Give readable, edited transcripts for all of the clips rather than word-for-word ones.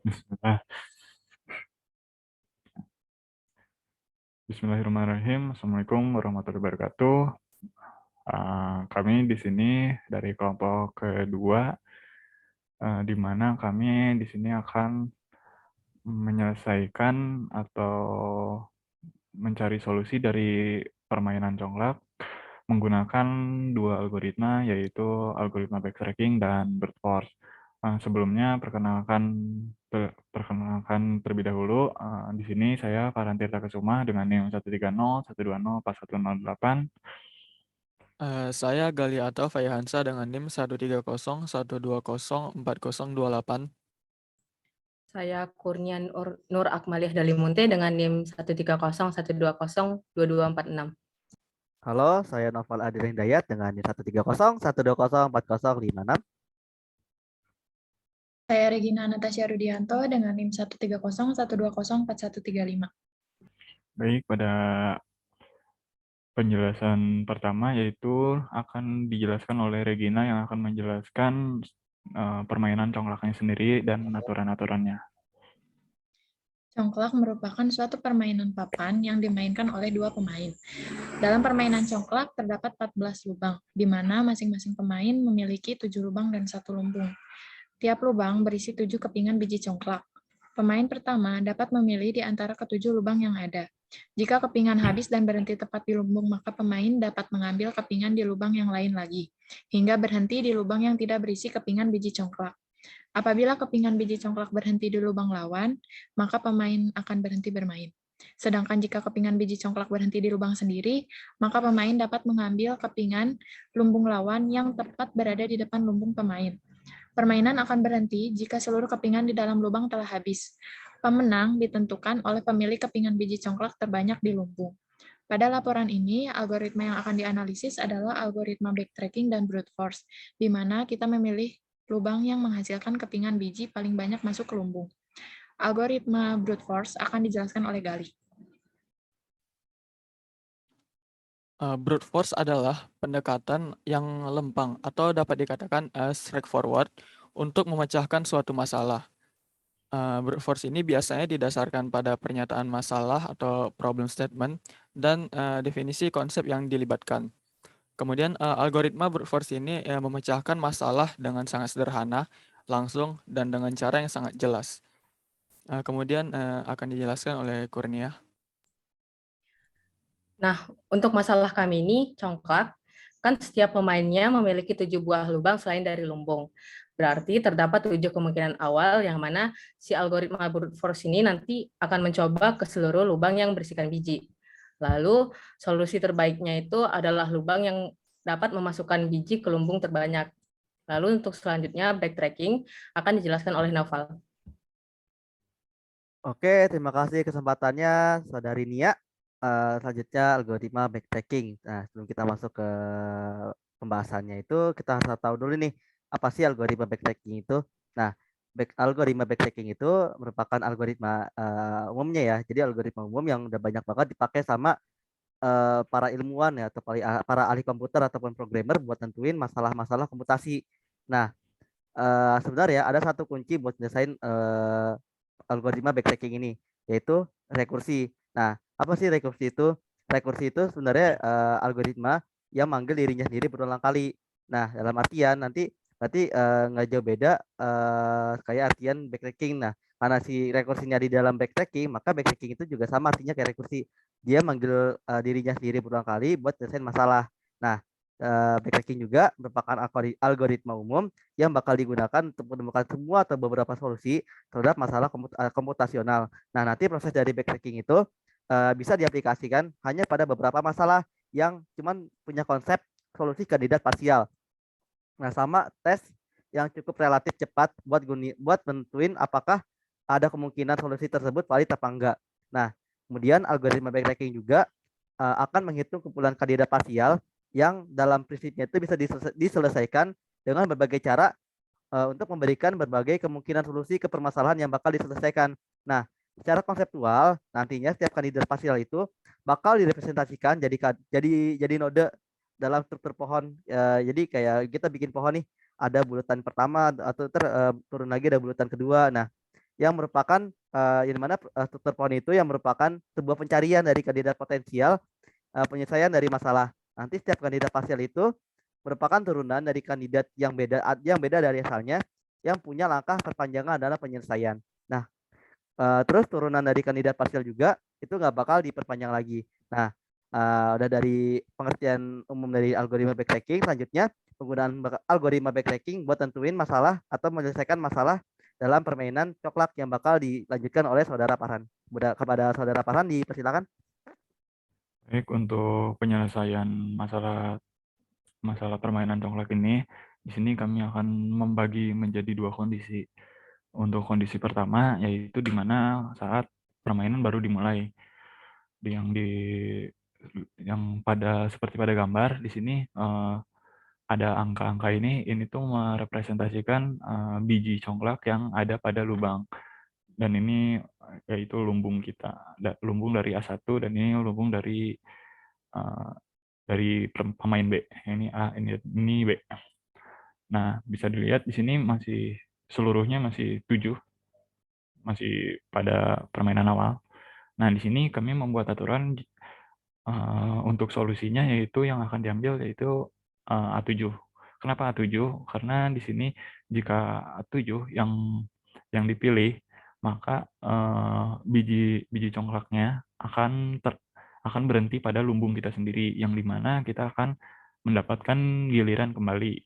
Bismillah. Bismillahirrahmanirrahim. Assalamualaikum warahmatullahi wabarakatuh. Kami di sini dari kelompok kedua, di mana kami di sini akan menyelesaikan atau mencari solusi dari permainan congklak menggunakan dua algoritma, yaitu algoritma backtracking dan brute force. Sebelumnya perkenalkan terlebih dahulu. Di sini saya Farhan Tirta Kesuma dengan NIM 130 120 4108. Saya Gali Atau Fayahansa dengan NIM 130 120 4028. Saya Kurnia Nur Akmaliyah Dalimunte dengan NIM 130 120 2246. Halo, saya Noval Adrian Dayat dengan NIM 130 120 4056. Saya Regina Natasha Rudianto dengan NIM 130 120 4135. Baik, pada penjelasan pertama yaitu akan dijelaskan oleh Regina yang akan menjelaskan permainan congklaknya sendiri dan aturan-aturannya. Congklak merupakan suatu permainan papan yang dimainkan oleh dua pemain. Dalam permainan congklak terdapat 14 lubang, di mana masing-masing pemain memiliki 7 lubang dan 1 lumbung. Tiap lubang berisi 7 kepingan biji congklak. Pemain pertama dapat memilih di antara ketujuh lubang yang ada. Jika kepingan habis dan berhenti tepat di lumbung, maka pemain dapat mengambil kepingan di lubang yang lain lagi, hingga berhenti di lubang yang tidak berisi kepingan biji congklak. Apabila kepingan biji congklak berhenti di lubang lawan, maka pemain akan berhenti bermain. Sedangkan jika kepingan biji congklak berhenti di lubang sendiri, maka pemain dapat mengambil kepingan lumbung lawan yang tepat berada di depan lumbung pemain. Permainan akan berhenti jika seluruh kepingan di dalam lubang telah habis. Pemenang ditentukan oleh pemilik kepingan biji congklak terbanyak di lumbung. Pada laporan ini, algoritma yang akan dianalisis adalah algoritma backtracking dan brute force, di mana kita memilih lubang yang menghasilkan kepingan biji paling banyak masuk ke lumbung. Algoritma brute force akan dijelaskan oleh Gali. Brute force adalah pendekatan yang lempang atau dapat dikatakan straightforward untuk memecahkan suatu masalah. Brute force ini biasanya didasarkan pada pernyataan masalah atau problem statement dan definisi konsep yang dilibatkan. Kemudian algoritma brute force ini memecahkan masalah dengan sangat sederhana, langsung, dan dengan cara yang sangat jelas. Kemudian akan dijelaskan oleh Kurnia. Nah, untuk masalah kami ini, congklak, kan setiap pemainnya memiliki 7 buah lubang selain dari lumbung. Berarti terdapat 7 kemungkinan awal yang mana si algoritma brute force ini nanti akan mencoba ke seluruh lubang yang berisikan biji. Lalu, solusi terbaiknya itu adalah lubang yang dapat memasukkan biji ke lumbung terbanyak. Lalu untuk selanjutnya, backtracking akan dijelaskan oleh Naval. Oke, terima kasih kesempatannya, Saudari Nia. Selanjutnya algoritma backtracking. Nah, sebelum kita masuk ke pembahasannya itu, kita harus tahu dulu nih, apa sih algoritma backtracking itu? Nah, algoritma backtracking itu merupakan algoritma umumnya ya. Jadi algoritma umum yang udah banyak banget dipakai sama para ilmuwan ya atau para ahli komputer ataupun programmer buat nentuin masalah-masalah komputasi. Nah, sebenarnya ada satu kunci buat desain algoritma backtracking ini, yaitu rekursi. Nah, apa sih rekursi itu? Rekursi itu sebenarnya algoritma yang manggil dirinya sendiri berulang kali. Nah, dalam artian nanti nggak jauh beda kayak artian backtracking. Nah, karena si rekursinya di dalam backtracking, maka backtracking itu juga sama artinya kayak rekursi. Dia manggil dirinya sendiri berulang kali buat desain masalah. Nah, backtracking juga merupakan algoritma umum yang bakal digunakan untuk menemukan semua atau beberapa solusi terhadap masalah komputasional. Nah, nanti proses dari backtracking itu bisa diaplikasikan hanya pada beberapa masalah yang cuman punya konsep solusi kandidat parsial. Nah, sama tes yang cukup relatif cepat buat menentuin apakah ada kemungkinan solusi tersebut valid apa enggak. Nah, kemudian algoritma backtracking juga akan menghitung kumpulan kandidat parsial yang dalam prinsipnya itu bisa diselesaikan dengan berbagai cara untuk memberikan berbagai kemungkinan solusi ke permasalahan yang bakal diselesaikan. Nah, secara konseptual nantinya setiap kandidat parsial itu bakal direpresentasikan jadi node dalam struktur pohon. Jadi kayak kita bikin pohon nih, ada bulatan pertama atau turun lagi ada bulatan kedua. Nah, yang merupakan yang mana struktur pohon itu yang merupakan sebuah pencarian dari kandidat potensial penyelesaian dari masalah. Nanti setiap kandidat parsial itu merupakan turunan dari kandidat yang beda dari asalnya yang punya langkah perpanjangan dalam penyelesaian. Nah, terus turunan dari kandidat parsial juga itu nggak bakal diperpanjang lagi. Nah, udah dari pengertian umum dari algoritma backtracking, selanjutnya penggunaan algoritma backtracking buat tentuin masalah atau menyelesaikan masalah dalam permainan coklak yang bakal dilanjutkan oleh saudara Farhan. Kepada saudara Farhan dipersilakan. Baik, untuk penyelesaian masalah permainan congklak ini, di sini kami akan membagi menjadi dua kondisi. Untuk kondisi pertama yaitu di mana saat permainan baru dimulai. Seperti pada gambar di sini ada angka-angka ini tuh merepresentasikan biji congklak yang ada pada lubang. Dan ini yaitu lumbung kita, lumbung dari A1 dan ini lumbung dari pemain B. Ini A, ini B. Nah, bisa dilihat di sini seluruhnya masih 7, masih pada permainan awal. Nah, di sini kami membuat aturan untuk solusinya yaitu yang akan diambil yaitu A7. Kenapa A7? Karena di sini jika A7 yang dipilih, maka biji congklaknya akan berhenti pada lumbung kita sendiri, yang dimana kita akan mendapatkan giliran kembali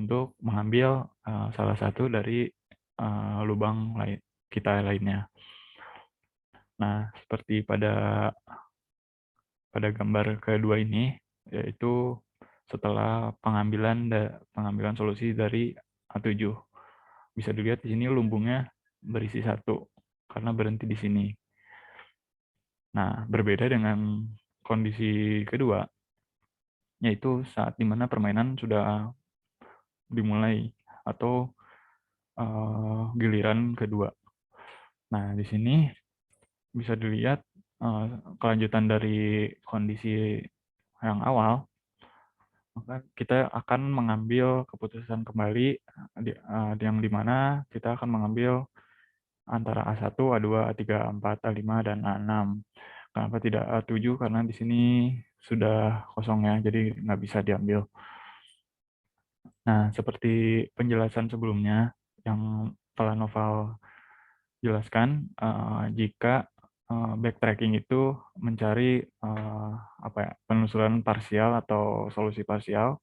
untuk mengambil salah satu dari lubang kita lainnya. Nah, seperti pada gambar kedua ini, yaitu setelah pengambilan solusi dari A7. Bisa dilihat di sini lumbungnya berisi 1 karena berhenti di sini. Nah, berbeda dengan kondisi kedua, yaitu saat dimana permainan sudah dimulai atau giliran kedua. Nah, di sini bisa dilihat kelanjutan dari kondisi yang awal, maka kita akan mengambil keputusan kembali yang dimana kita akan mengambil antara A1, A2, A3, A4, A5, dan A6. Kenapa tidak A7? Karena di sini sudah kosong ya, jadi nggak bisa diambil. Nah, seperti penjelasan sebelumnya yang telah Noval jelaskan, jika backtracking itu mencari penelusuran parsial atau solusi parsial.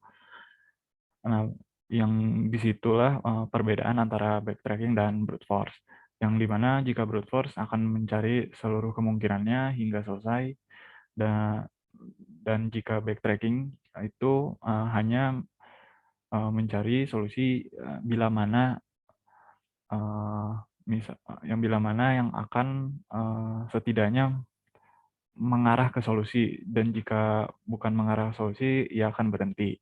Nah, yang disitulah perbedaan antara backtracking dan brute force. Yang dimana jika brute force akan mencari seluruh kemungkinannya hingga selesai, dan jika backtracking itu hanya mencari solusi bila mana yang akan setidaknya mengarah ke solusi, dan jika bukan mengarah ke solusi, ia akan berhenti.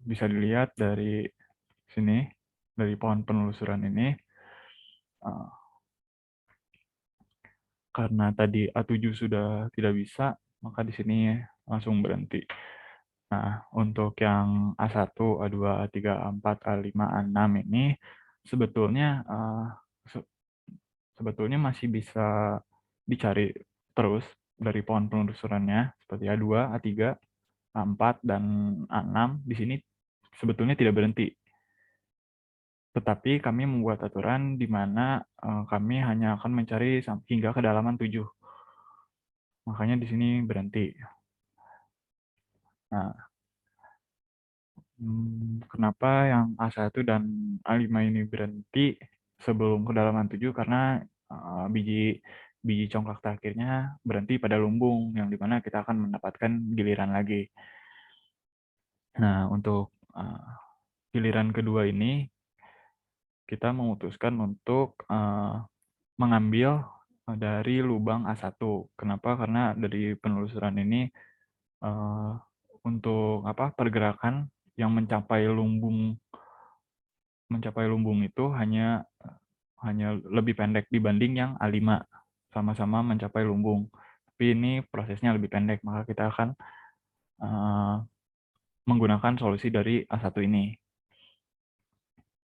Bisa dilihat dari sini, dari pohon penelusuran ini, karena tadi A7 sudah tidak bisa, maka di sini langsung berhenti. Nah, untuk yang A1, A2, A3, A4, A5, A6 ini sebetulnya masih bisa dicari terus dari pohon penelusurannya, seperti A2, A3, A4, dan A6. Di sini sebetulnya tidak berhenti. Tetapi kami membuat aturan di mana kami hanya akan mencari hingga kedalaman 7. Makanya di sini berhenti. Nah, kenapa yang A1 dan A5 ini berhenti sebelum kedalaman 7? Karena biji congklak terakhirnya berhenti pada lumbung, yang dimana kita akan mendapatkan giliran lagi. Nah, untuk giliran kedua ini, kita memutuskan untuk mengambil dari lubang A1. Kenapa? Karena dari penelusuran ini untuk pergerakan yang mencapai lumbung itu hanya lebih pendek dibanding yang A5, sama-sama mencapai lumbung. Tapi ini prosesnya lebih pendek, maka kita akan menggunakan solusi dari A1 ini.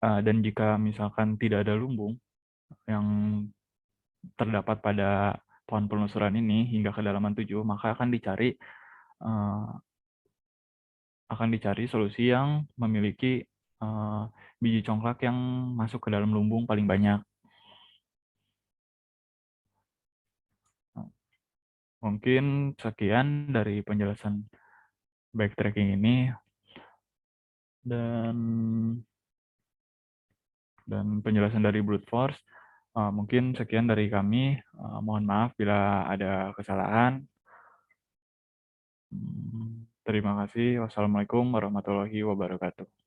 Dan jika misalkan tidak ada lumbung yang terdapat pada pohon penelusuran ini hingga kedalaman 7, maka akan dicari solusi yang memiliki biji congklak yang masuk ke dalam lumbung paling banyak. Mungkin sekian dari penjelasan backtracking ini, dan penjelasan dari brute force. Mungkin sekian dari kami. Mohon maaf bila ada kesalahan. Terima kasih. Wassalamualaikum warahmatullahi wabarakatuh.